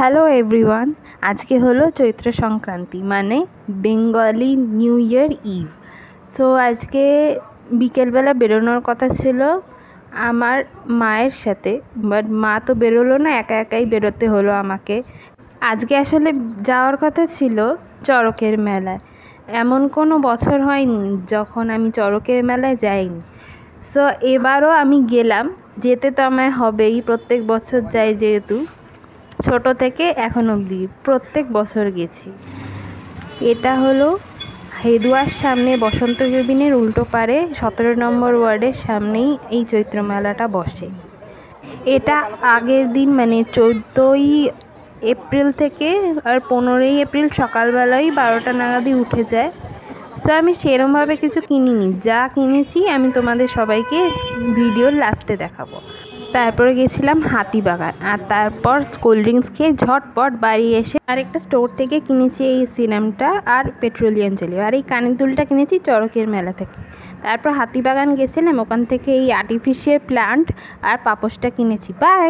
Hello everyone, আজকে হলো চৈত্র সংক্রান্তি মানে Bengali new year eve. So আজকে বিকেলবেলা বেরোনোর কথা ছিল আমার মায়ের সাথে, বাট মা তো বেরোলো না, একা একাই বেরোতে হলো আমাকে। আজকে আসলে যাওয়ার কথা ছিল চড়কের মেলায়। এমন কোনো বছর হয়নি যখন আমি চড়কের মেলায় যাইনি। সো এবারও আমি গেলাম, যেতে তো আমায় হবেই, প্রত্যেক বছর যাই যেহেতু, ছোট থেকে এখন অবধি প্রত্যেক বছর গেছি। এটা হলো হেদুয়ার সামনে বসন্ত কেবিনের উল্টো পারে 17 নম্বর ওয়ার্ডের সামনেই এই চৈত্র মেলাটা বসে। এটা আগের দিন মানে 14ই এপ্রিল থেকে আর 15ই এপ্রিল সকালবেলায় 12টা নাগাদই উঠে যায়। তো আমি সেরমভাবে কিছু কিনিনি, যা কিনেছি আমি তোমাদের সবাইকে ভিডিওর লাস্টে দেখাবো। তারপরে গেছিলাম হাতিবাগান, আর তারপর কোল্ড ড্রিঙ্কস খেয়ে ঝটপট বাড়ি এসে আরেকটা স্টোর থেকে কিনেছি এই সিরামটা আর পেট্রোলিয়াম জেলি, আর এই কানের দুলটা কিনেছি চড়কের মেলা থেকে। তারপর হাতিবাগান গেছিলাম, ওখান থেকে এই আর্টিফিশিয়াল প্লান্ট আর পাপোশটা কিনেছি। বাই।